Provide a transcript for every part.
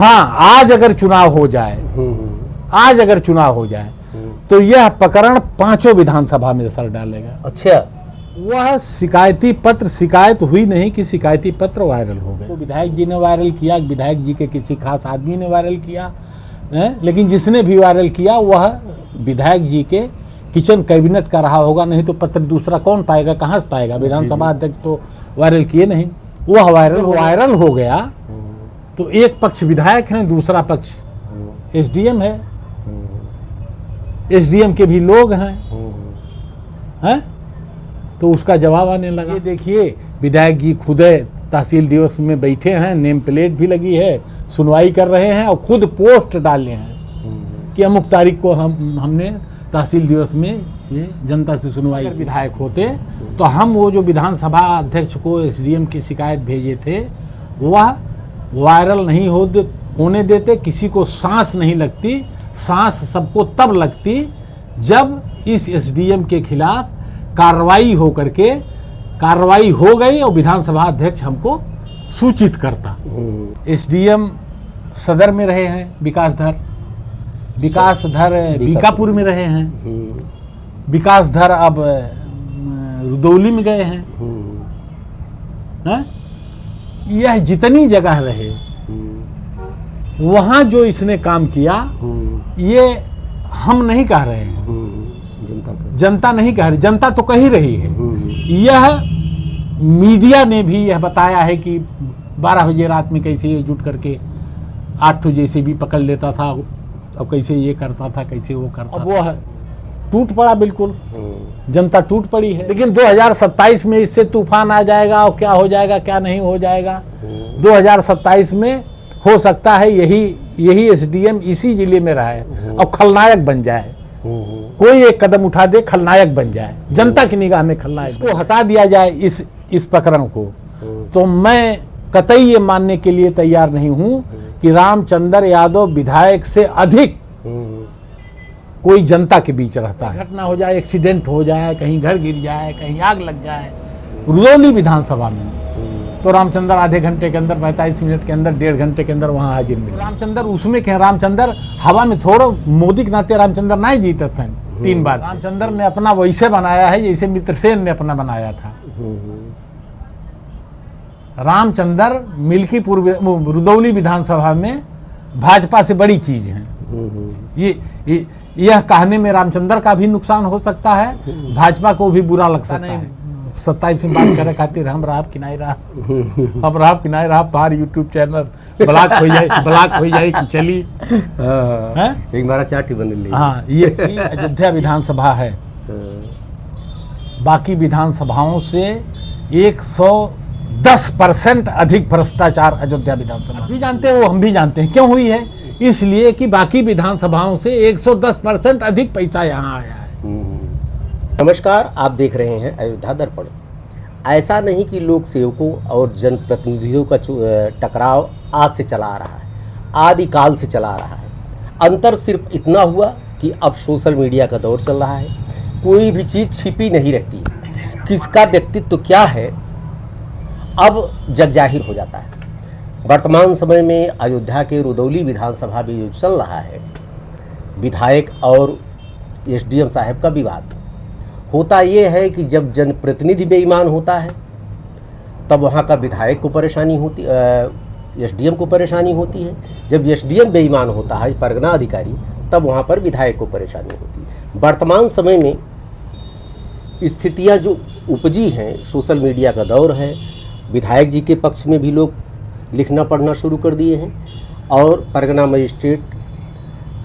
हाँ, आज अगर चुनाव हो जाए, आज अगर चुनाव हो जाए तो यह प्रकरण 5 विधानसभा में असर डालेगा। अच्छा, वह शिकायती पत्र, शिकायत हुई नहीं कि शिकायती पत्र वायरल हो गए। तो विधायक जी ने वायरल किया, विधायक जी के किसी खास आदमी ने वायरल किया है? लेकिन जिसने भी वायरल किया वह विधायक जी के किचन कैबिनेट का रहा होगा, नहीं तो पत्र दूसरा कौन पाएगा, कहाँ से पाएगा? विधानसभा अध्यक्ष तो वायरल किए नहीं, वह वायरल हो गया। तो एक पक्ष विधायक हैं, दूसरा पक्ष एसडीएम है, एसडीएम के भी लोग हैं, तो उसका जवाब आने लगा। ये देखिए, विधायक जी खुद तहसील दिवस में बैठे हैं, नेम प्लेट भी लगी है, सुनवाई कर रहे हैं और खुद पोस्ट डाले हैं कि अमुक तारीख को हमने तहसील दिवस में ये जनता से सुनवाई। अगर विधायक होते तो हम वो जो विधानसभा अध्यक्ष को एसडीएम की शिकायत भेजे थे वह वायरल नहीं होने देते। किसी को सांस नहीं लगती, सांस सबको तब लगती जब इस एसडीएम के खिलाफ कार्रवाई हो करके कार्रवाई हो गई और विधानसभा अध्यक्ष हमको सूचित करता। एसडीएम सदर में रहे हैं, विकासधर बीकापुर में रहे हैं, विकासधर अब रुदौली में गए हैं। यह जितनी जगह रहे वहां जो इसने काम किया, ये हम नहीं कह रहे हैं, जनता नहीं कह रही, जनता तो कह ही रही है। यह मीडिया ने भी यह बताया है कि 12 बजे रात में कैसे ये जुट करके 8 जैसे भी पकड़ लेता था, अब कैसे ये करता था, कैसे वो करता था। अब वो टूट पड़ा, बिल्कुल जनता टूट पड़ी है। लेकिन 2027 में इससे तूफान आ जाएगा और क्या हो जाएगा क्या नहीं हो जाएगा। 2027 में हो सकता है यही एसडीएम इसी जिले में रहा है और खलनायक बन जाए, कोई एक कदम उठा दे, खलनायक बन जाए, जनता की निगाह में खलनायक। इसको हटा दिया जाए इस प्रकरण को, तो मैं कतई ये मानने के लिए तैयार नहीं हूं कि रामचंद्र यादव विधायक से अधिक कोई जनता के बीच रहता है। घटना हो जाए, एक्सीडेंट हो जाए, कहीं घर गिर जाए, कहीं आग लग जाए, रुदौली विधानसभा में, तो रामचंद्र आधे घंटे के अंदर, 45 मिनट के अंदर, 1.5 घंटे के अंदर वहां हाजिर मिले। रामचंद्र उसमें क्या, रामचंद्र हवा में थोड़ा, मोदी के नाते रामचंद्र ना ही जीते थे 3 बार। रामचंद्र ने अपना वैसे बनाया है जैसे मित्रसेन ने अपना बनाया था। रामचंद्र मिल्कीपुर रुदौली विधानसभा में भाजपा से बड़ी चीज है। यह कहने में रामचंद्र का भी नुकसान हो सकता है, भाजपा को भी बुरा लग सकता है। 27 में बात करे खातिर हम राह किनारे रहा, अब राह किनारे रहा, पार यूट्यूब चैनल ब्लॉक हो जाए कि चली एक बार चाटी बन ली। हाँ, ये अयोध्या विधानसभा है, बाकी विधानसभाओं से 110% अधिक भ्रष्टाचार अयोध्या विधानसभा भी जानते हैं, वो हम भी जानते हैं। क्यों हुई है? इसलिए कि बाकी विधानसभाओं से 110% अधिक पैसा यहाँ आया है। नमस्कार, आप देख रहे हैं अयोध्या दर्पण। ऐसा नहीं कि लोक सेवकों और जनप्रतिनिधियों का टकराव आज से चला आ रहा है, आदिकाल से चला आ रहा है। अंतर सिर्फ इतना हुआ कि अब सोशल मीडिया का दौर चल रहा है, कोई भी चीज़ छिपी नहीं रहती, किसका व्यक्तित्व क्या है अब जग जाहिर हो जाता है। वर्तमान समय में अयोध्या के रुदौली विधानसभा में जो चल रहा है, विधायक और एसडीएम साहब का विवाद, होता ये है कि जब जनप्रतिनिधि बेईमान होता है तब वहाँ का विधायक को परेशानी होती, एसडीएम को परेशानी होती है। जब एसडीएम बेईमान होता है, परगना अधिकारी, तब वहाँ पर विधायक को परेशानी होती है। वर्तमान समय में स्थितियाँ जो उपजी हैं, सोशल मीडिया का दौर है, विधायक जी के पक्ष में भी लोग लिखना पढ़ना शुरू कर दिए हैं और परगना मजिस्ट्रेट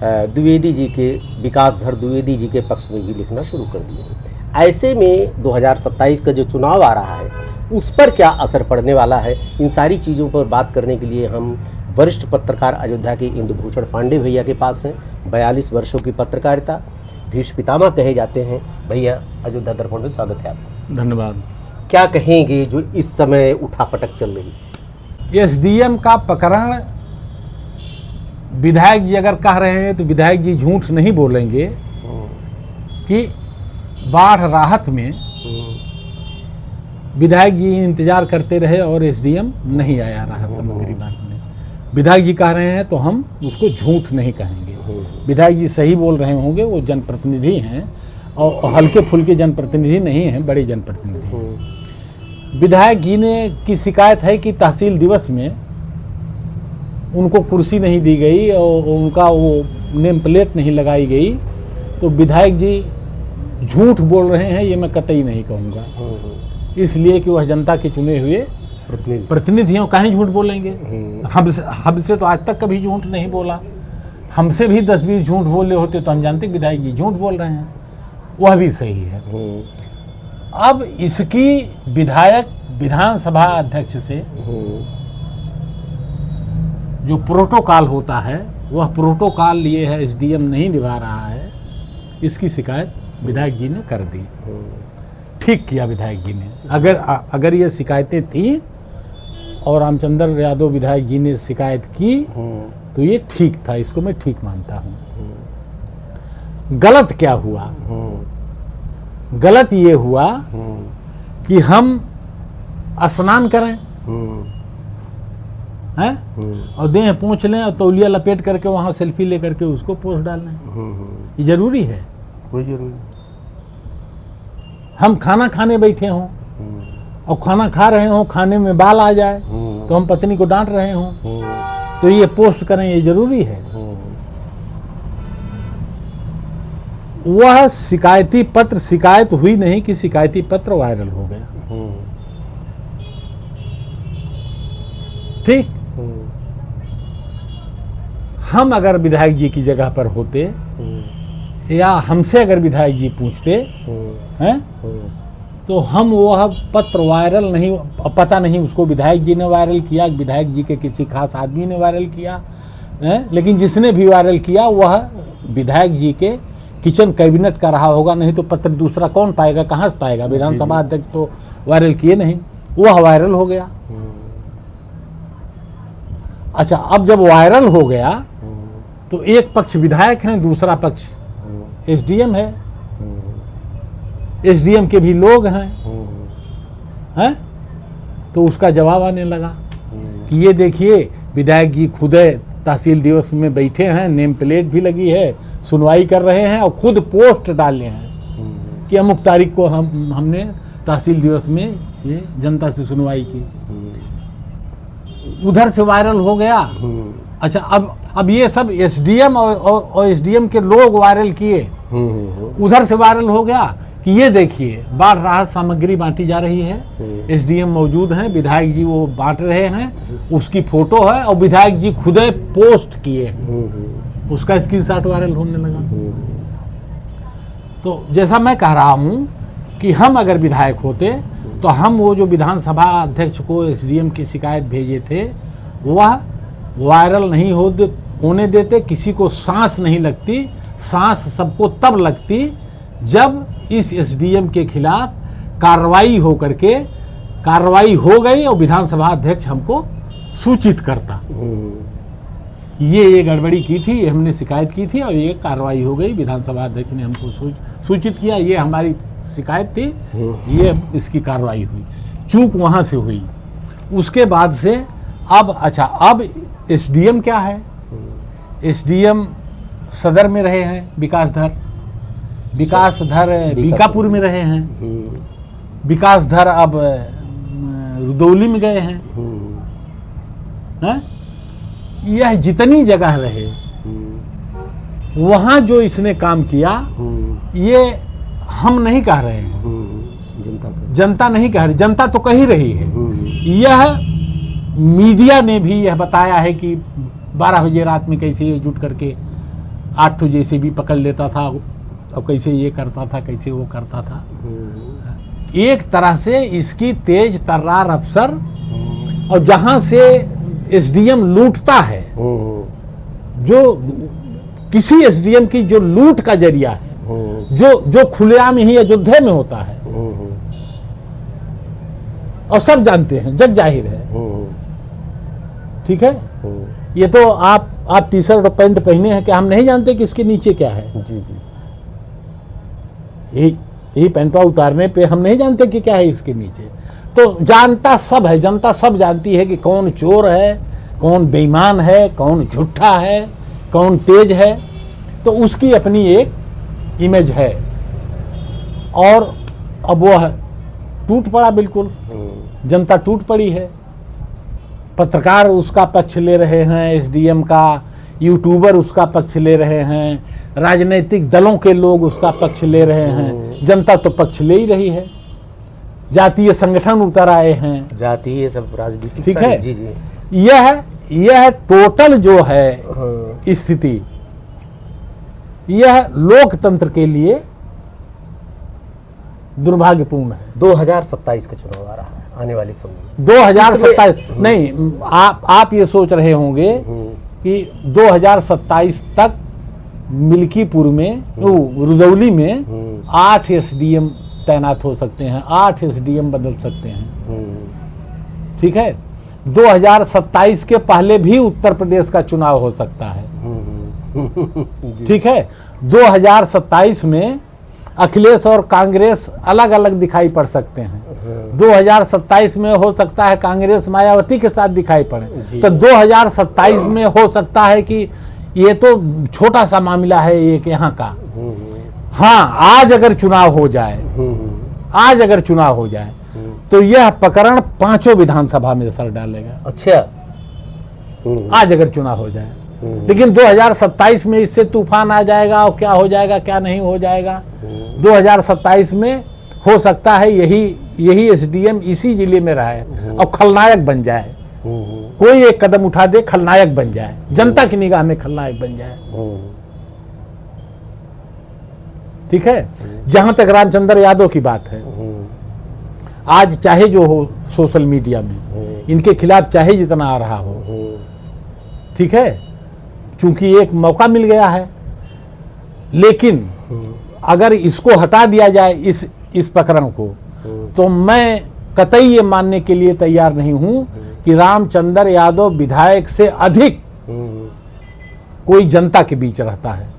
द्विवेदी जी के, विकासधर द्विवेदी जी के पक्ष में भी लिखना शुरू कर दिए हैं। ऐसे में 2027 का जो चुनाव आ रहा है उस पर क्या असर पड़ने वाला है, इन सारी चीज़ों पर बात करने के लिए हम वरिष्ठ पत्रकार अयोध्या के इंदुभूषण पांडे भैया के पास हैं। 42 वर्षों की पत्रकारिता, भीष्म पितामह कहे जाते हैं। भैया, अयोध्या दर्पण में स्वागत है आपका। धन्यवाद। क्या कहेंगे जो इस समय उठापटक चल रही? एसडीएम का प्रकरण, विधायक जी अगर कह रहे हैं तो विधायक जी झूठ नहीं बोलेंगे कि बाढ़ राहत में विधायक जी इंतजार करते रहे और एसडीएम नहीं आया राहत सामग्री बांटने। विधायक जी कह रहे हैं तो हम उसको झूठ नहीं कहेंगे। विधायक जी सही बोल रहे होंगे, वो जनप्रतिनिधि हैं और हल्के फुल्के जनप्रतिनिधि नहीं हैं, बड़े जनप्रतिनिधि। विधायक जी ने की शिकायत है कि तहसील दिवस में उनको कुर्सी नहीं दी गई और उनका वो नेम प्लेट नहीं लगाई गई, तो विधायक जी झूठ बोल रहे हैं, ये मैं कतई नहीं कहूँगा। इसलिए कि वह जनता के चुने हुए प्रतिनिधियों कहीं झूठ बोलेंगे। हमसे तो आज तक कभी झूठ नहीं बोला। हमसे भी 10-20 झूठ बोले होते तो हम जानते विधायक जी झूठ बोल रहे हैं, वह भी सही है। अब इसकी विधायक विधानसभा अध्यक्ष से जो प्रोटोकॉल होता है, वह प्रोटोकॉल ये है एसडीएम नहीं निभा रहा है, इसकी शिकायत विधायक जी ने कर दी। ठीक किया विधायक जी ने। अगर ये शिकायतें थी और रामचंद्र यादव विधायक जी ने शिकायत की तो ये ठीक था, इसको मैं ठीक मानता हूँ। गलत क्या हुआ? गलत ये हुआ कि हम स्नान करें हैं और देह पोंछ लें और तौलिया लपेट करके वहाँ सेल्फी लेकर के उसको पोस्ट डालें। ये जरूरी है? कोई जरूरी। हम खाना खाने बैठे हों और खाना खा रहे हों, खाने में बाल आ जाए तो हम पत्नी को डांट रहे हों तो ये पोस्ट करें, ये जरूरी है? वह शिकायती पत्र शिकायत हुई नहीं कि शिकायती पत्र वायरल हो गया। ठीक। हम अगर विधायक जी की जगह पर होते या हमसे अगर विधायक जी पूछते हैं तो हम वह पत्र वायरल नहीं, पता नहीं उसको विधायक जी ने वायरल किया, विधायक जी के किसी खास आदमी ने वायरल किया है, लेकिन जिसने भी वायरल किया वह विधायक जी के किचन कैबिनेट का रहा होगा। नहीं तो पत्र दूसरा कौन पाएगा, कहाँ से पाएगा? विधानसभा अध्यक्ष तो वायरल किए नहीं, वह वायरल हो गया। अच्छा, अब जब वायरल हो गया तो एक पक्ष विधायक हैं, दूसरा पक्ष एसडीएम है, एसडीएम के भी लोग हैं, तो उसका जवाब आने लगा कि ये देखिए विधायक जी खुद तहसील दिवस में बैठे हैं, नेम प्लेट भी लगी है, सुनवाई कर रहे हैं और खुद पोस्ट डाले हैं कि अमुक तारीख को हमने तहसील दिवस में ये जनता से सुनवाई की। उधर से वायरल हो गया। अच्छा, अब ये सब एसडीएम और एसडीएम के लोग वायरल किए, उधर से वायरल हो गया कि ये देखिए बाढ़ राहत सामग्री बांटी जा रही है, एसडीएम मौजूद हैं, विधायक जी वो बांट रहे हैं, उसकी फोटो है और विधायक जी खुद पोस्ट किए, उसका स्क्रीनशॉट वायरल होने लगा। तो जैसा मैं कह रहा हूँ कि हम अगर विधायक होते तो हम वो जो विधानसभा अध्यक्ष को एसडीएम की शिकायत भेजे थे वह वायरल नहीं होने देते। किसी को सांस नहीं लगती, सांस सबको तब लगती जब इस एसडीएम के खिलाफ कार्रवाई हो करके कार्रवाई हो गई और विधानसभा अध्यक्ष हमको सूचित करता कि ये गड़बड़ी की थी, ये हमने शिकायत की थी और ये कार्रवाई हो गई, विधानसभा अध्यक्ष ने हमको सूचित किया, ये हमारी शिकायत थी, ये इसकी कार्रवाई हुई। चूक वहाँ से हुई। उसके बाद से अब एसडीएम क्या है? एसडीएम सदर में रहे हैं, विकासधर बीकापुर में रहे हैं, विकासधर अब रुदौली में गए हैं। यह जितनी जगह रहे वहाँ जो इसने काम किया, ये हम नहीं कह रहे हैं, जनता नहीं कह रही, जनता तो कह ही रही है। यह मीडिया ने भी यह बताया है कि 12 बजे रात में कैसे जुट करके 8 जैसे भी पकड़ लेता था और कैसे ये करता था, कैसे वो करता था। एक तरह से इसकी तेज तर्रार अफसर, और जहां से एसडीएम लूटता है, जो किसी एसडीएम की जो लूट का जरिया है, जो खुलेआम ही अयोध्या में होता है और सब जानते हैं, जग जाहिर है। ठीक है, ये तो आप टी शर्ट और पैंट पहने हैं कि हम नहीं जानते कि इसके नीचे क्या है। जी जी, यही पैंटवा उतारने पे हम नहीं जानते कि क्या है इसके नीचे। तो जानता सब है, जनता सब जानती है कि कौन चोर है, कौन बेईमान है, कौन झूठा है, कौन तेज है, तो उसकी अपनी एक इमेज है। और अब वह टूट पड़ा, बिल्कुल जनता टूट पड़ी है। पत्रकार उसका पक्ष ले रहे हैं, एसडीएम का, यूट्यूबर उसका पक्ष ले रहे हैं, राजनीतिक दलों के लोग उसका पक्ष ले रहे हैं, जनता तो पक्ष ले ही रही है। जातीय संगठन उतर आए हैं, जातीय सब राजनीतिक, ठीक है। जी जी। यह टोटल जो है स्थिति, यह लोकतंत्र के लिए दुर्भाग्यपूर्ण है। 2027 का चुनाव आ रहा है, आने वाले समय 2027 नहीं, आप ये सोच रहे होंगे कि 2027 तक मिल्कीपुर में, रुदौली में 8 एसडीएम तैनात हो सकते हैं, 8 एसडीएम बदल सकते हैं, ठीक है। 2027 के पहले भी उत्तर प्रदेश का चुनाव हो सकता है, ठीक है। 2027 में अखिलेश और कांग्रेस अलग अलग दिखाई पड़ सकते हैं। 2027 में हो सकता है कांग्रेस मायावती के साथ दिखाई पड़े, तो 2027 में हो सकता है कि ये तो छोटा सा मामला है एक यहाँ का। हाँ, आज अगर चुनाव हो जाए, आज अगर चुनाव हो जाए तो यह प्रकरण 5 विधानसभा में सर डालेगा। अच्छा, आज अगर चुनाव हो जाए, लेकिन 2027 में इससे तूफान आ जाएगा, और क्या हो जाएगा क्या नहीं हो जाएगा। 2027 में हो सकता है यही एसडीएम इसी जिले में रहे और खलनायक बन जाए, कोई एक कदम उठा दे, खलनायक बन जाए, जनता की निगाह में खलनायक बन जाए, ठीक है। जहां तक रामचंद्र यादव की बात है, आज चाहे जो हो सोशल मीडिया में इनके खिलाफ चाहे जितना आ रहा हो, ठीक है, चूंकि एक मौका मिल गया है, लेकिन अगर इसको हटा दिया जाए इस प्रकरण को, तो मैं कतई ये मानने के लिए तैयार नहीं हूं कि रामचंद्र यादव विधायक से अधिक कोई जनता के बीच रहता है।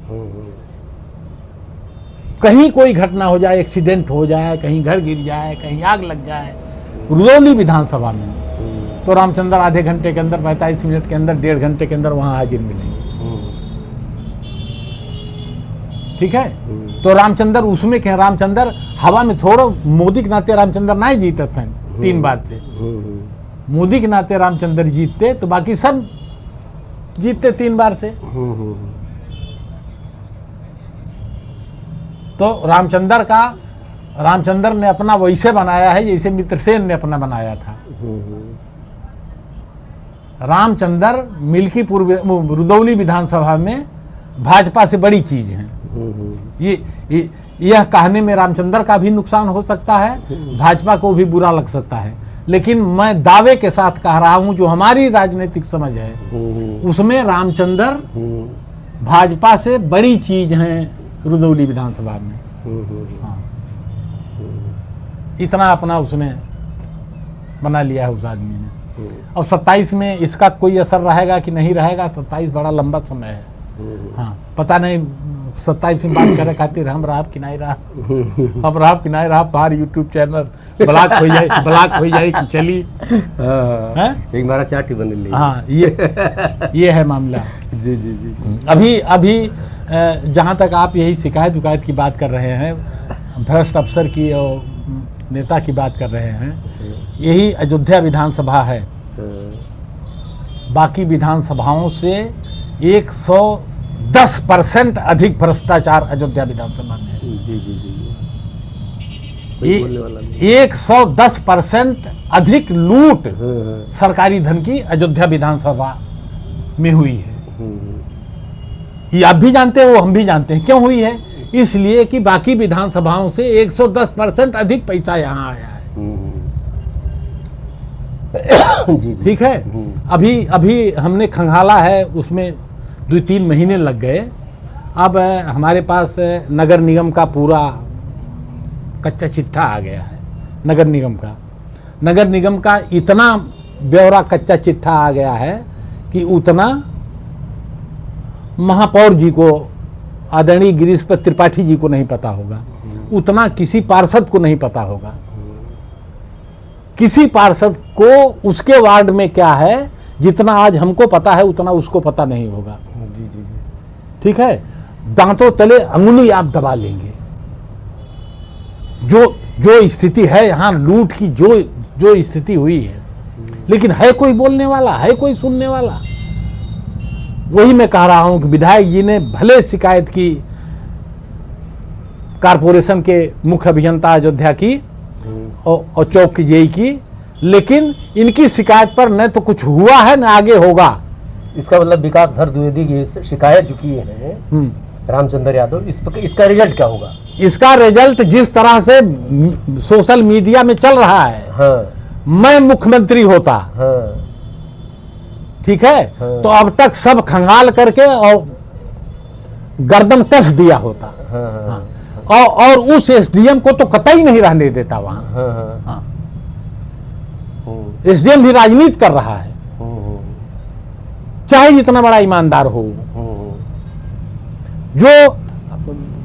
कहीं कोई घटना हो जाए, एक्सीडेंट हो जाए, कहीं घर गिर जाए, कहीं आग लग जाए रुदौली विधानसभा में, तो रामचंद्र आधे घंटे के अंदर, 45 मिनट के अंदर, 1.5 घंटे के अंदर वहां हाजिर मिलेंगे, ठीक है। तो रामचंद्र उसमें क्या, रामचंद्र हवा में थोड़ा, मोदी के नाते रामचंद्र ना ही जीते थे 3 बार से, मोदी के नाते रामचंद्र जीतते तो बाकी सब जीतते 3 बार से। तो रामचंद्र ने अपना वैसे बनाया है जैसे मित्रसेन ने अपना बनाया था। रामचंद्र मिल्कीपुर रुदौली विधानसभा में भाजपा से बड़ी चीज है। यह कहने में रामचंद्र का भी नुकसान हो सकता है, भाजपा को भी बुरा लग सकता है, लेकिन मैं दावे के साथ कह रहा हूं, जो हमारी राजनीतिक समझ है उसमें रामचंद्र भाजपा से बड़ी चीज है रुदौली विधानसभा में। हाँ, इतना अपना उसने बना लिया है उस आदमी ने। और 27 में इसका कोई असर रहेगा कि नहीं रहेगा, 27 बड़ा लंबा समय है। हाँ, पता नहीं 27 में बात करे खातिर हम राह किनारे रहा, अब राह किनारे रहा, बाहर यूट्यूब चैनल ब्लॉक हो जाए कि चली एक बार चाटी बन ली। हाँ, ये है मामला। जी जी जी। अभी जहाँ तक आप यही शिकायत की बात कर रहे हैं, भ्रष्ट अफसर की और नेता की बात कर रहे हैं, यही अयोध्या विधानसभा है। बाकी विधानसभाओं से 110% अधिक भ्रष्टाचार अयोध्या विधानसभा में है। जी जी जी। 110% अधिक लूट सरकारी धन की अयोध्या विधानसभा में हुई है। ये आप भी जानते हो, हम भी जानते हैं क्यों हुई है। इसलिए कि बाकी विधानसभाओं से 110% अधिक पैसा यहाँ आया है। जी, ठीक है। अभी हमने खंगाला है, उसमें 2-3 महीने लग गए। अब हमारे पास नगर निगम का पूरा कच्चा चिट्ठा आ गया है। नगर निगम का इतना ब्यौरा कच्चा चिट्ठा आ गया है कि उतना महापौर जी को, आदरणीय गिरीश त्रिपाठी जी को नहीं पता होगा, उतना किसी पार्षद को नहीं पता होगा। किसी पार्षद को उसके वार्ड में क्या है, जितना आज हमको पता है उतना उसको पता नहीं होगा। जी जी जी। ठीक है, दांतों तले अंगुली आप दबा लेंगे। जो स्थिति है यहाँ लूट की, जो स्थिति हुई है, लेकिन है कोई बोलने वाला, है कोई सुनने वाला? वही मैं कह रहा हूं कि विधायक जी ने भले शिकायत की कारपोरेशन के मुख्य अभियंता अयोध्या की और चौक की जेई की, लेकिन इनकी शिकायत पर न तो कुछ हुआ है न आगे होगा। इसका मतलब विकास धर द्विवेदी की शिकायत जो की है रामचंद्र यादव, इसका रिजल्ट क्या होगा? इसका रिजल्ट जिस तरह से सोशल मीडिया में चल रहा है, हाँ, मैं मुख्यमंत्री होता, हाँ, ठीक है, हाँ, तो अब तक सब खंगाल करके और गर्दन कस दिया होता। हाँ, हाँ, और उस एसडीएम को तो कतई नहीं रहने देता वहां। हाँ, हाँ, हाँ। एसडीएम भी राजनीति कर रहा है, चाहे जितना बड़ा ईमानदार हो।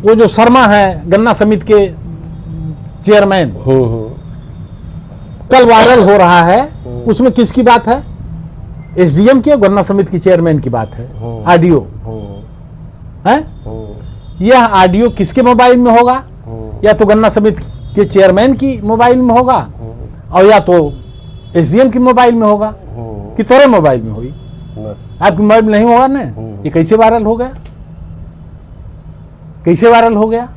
वो जो शर्मा है गन्ना समिति के चेयरमैन, कल वायरल हो रहा है, उसमें किसकी बात है? एसडीएम की और गन्ना समिति की चेयरमैन की बात है। ऑडियो है, यह ऑडियो किसके मोबाइल में होगा? या तो गन्ना समिति के चेयरमैन की मोबाइल में होगा और या तो एसडीएम की मोबाइल में होगा। कि तोरे मोबाइल में हुई, आपकी मोबाइल में नहीं होगा ना? ये कैसे वायरल हो गया? कैसे वायरल हो गया?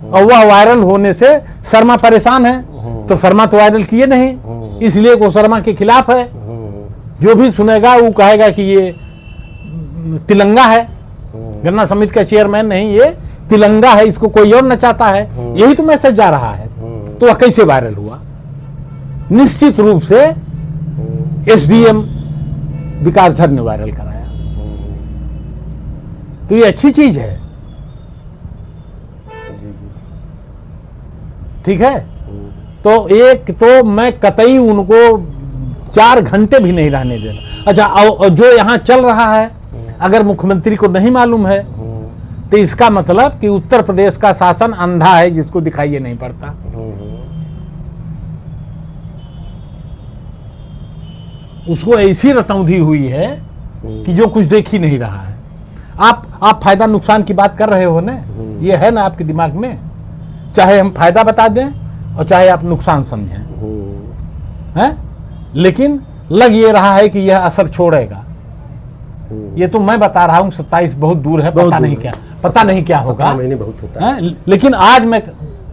और वह वायरल होने से शर्मा परेशान है, तो शर्मा तो वायरल किए नहीं, इसलिए वो शर्मा के खिलाफ है। जो भी सुनेगा वो कहेगा कि ये तिलंगा है, गन्ना समिति का चेयरमैन नहीं, ये तिलंगा है, इसको कोई और नचाता है। यही तो मैसेज जा रहा है। तो वह कैसे वायरल हुआ? निश्चित रूप से एसडीएम विकास धर ने वायरल कराया। तो ये अच्छी चीज है, ठीक है। तो एक तो मैं कतई उनको 4 घंटे भी नहीं रहने देना। अच्छा, और जो यहाँ चल रहा है, अगर मुख्यमंत्री को नहीं मालूम है तो इसका मतलब कि उत्तर प्रदेश का शासन अंधा है, जिसको दिखाई नहीं पड़ता। उसको ऐसी रतौंधी हुई है कि जो कुछ देख ही नहीं रहा है। आप फायदा नुकसान की बात कर रहे हो ना, ये है ना आपके दिमाग में? चाहे हम फायदा बता दें और चाहे आप नुकसान समझें, हैं? लेकिन लग ये रहा है कि यह असर छोड़ेगा। ये तो मैं बता रहा हूं, 27 बहुत दूर है, पता नहीं क्या होगा। महीने बहुत होता है। लेकिन आज मैं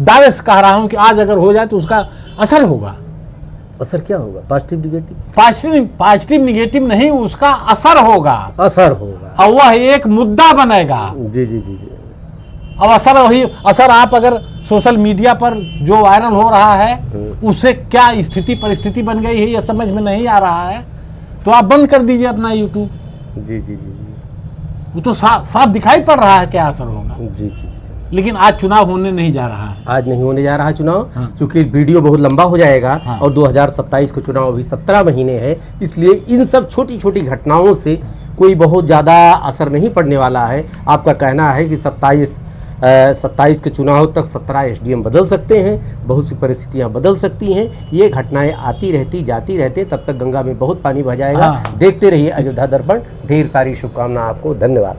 दावे से कह रहा हूं कि आज अगर हो जाए तो उसका असर होगा। असर क्या होगा? Positive negative? पॉजिटिव निगेटिव नहीं, उसका असर होगा। असर होगा और वह एक मुद्दा बनेगा। जी जी जी जी। अब असर आप अगर सोशल मीडिया पर जो वायरल हो रहा है उससे क्या स्थिति परिस्थिति बन गई है, यह समझ में नहीं आ रहा है, तो आप बंद कर दीजिए अपना यूट्यूब। जी जी जी। वो तो साफ दिखाई पड़ रहा है क्या असर होगा। जी जी जी। लेकिन आज चुनाव होने नहीं जा रहा है। आज नहीं होने जा रहा चुनाव, हाँ। क्योंकि वीडियो बहुत लंबा हो जाएगा। हाँ। और 2027 को चुनाव अभी 17 महीने है, इसलिए इन सब छोटी छोटी घटनाओं से कोई बहुत ज़्यादा असर नहीं पड़ने वाला है। आपका कहना है कि 27 के चुनाव तक 17 एसडीएम बदल सकते हैं, बहुत सी परिस्थितियां बदल सकती हैं। ये घटनाएं आती रहती जाती रहती, तब तक गंगा में बहुत पानी बह जाएगा। हाँ। देखते रहिए अयोध्या दर्पण। ढेर सारी शुभकामनाएं आपको। धन्यवाद।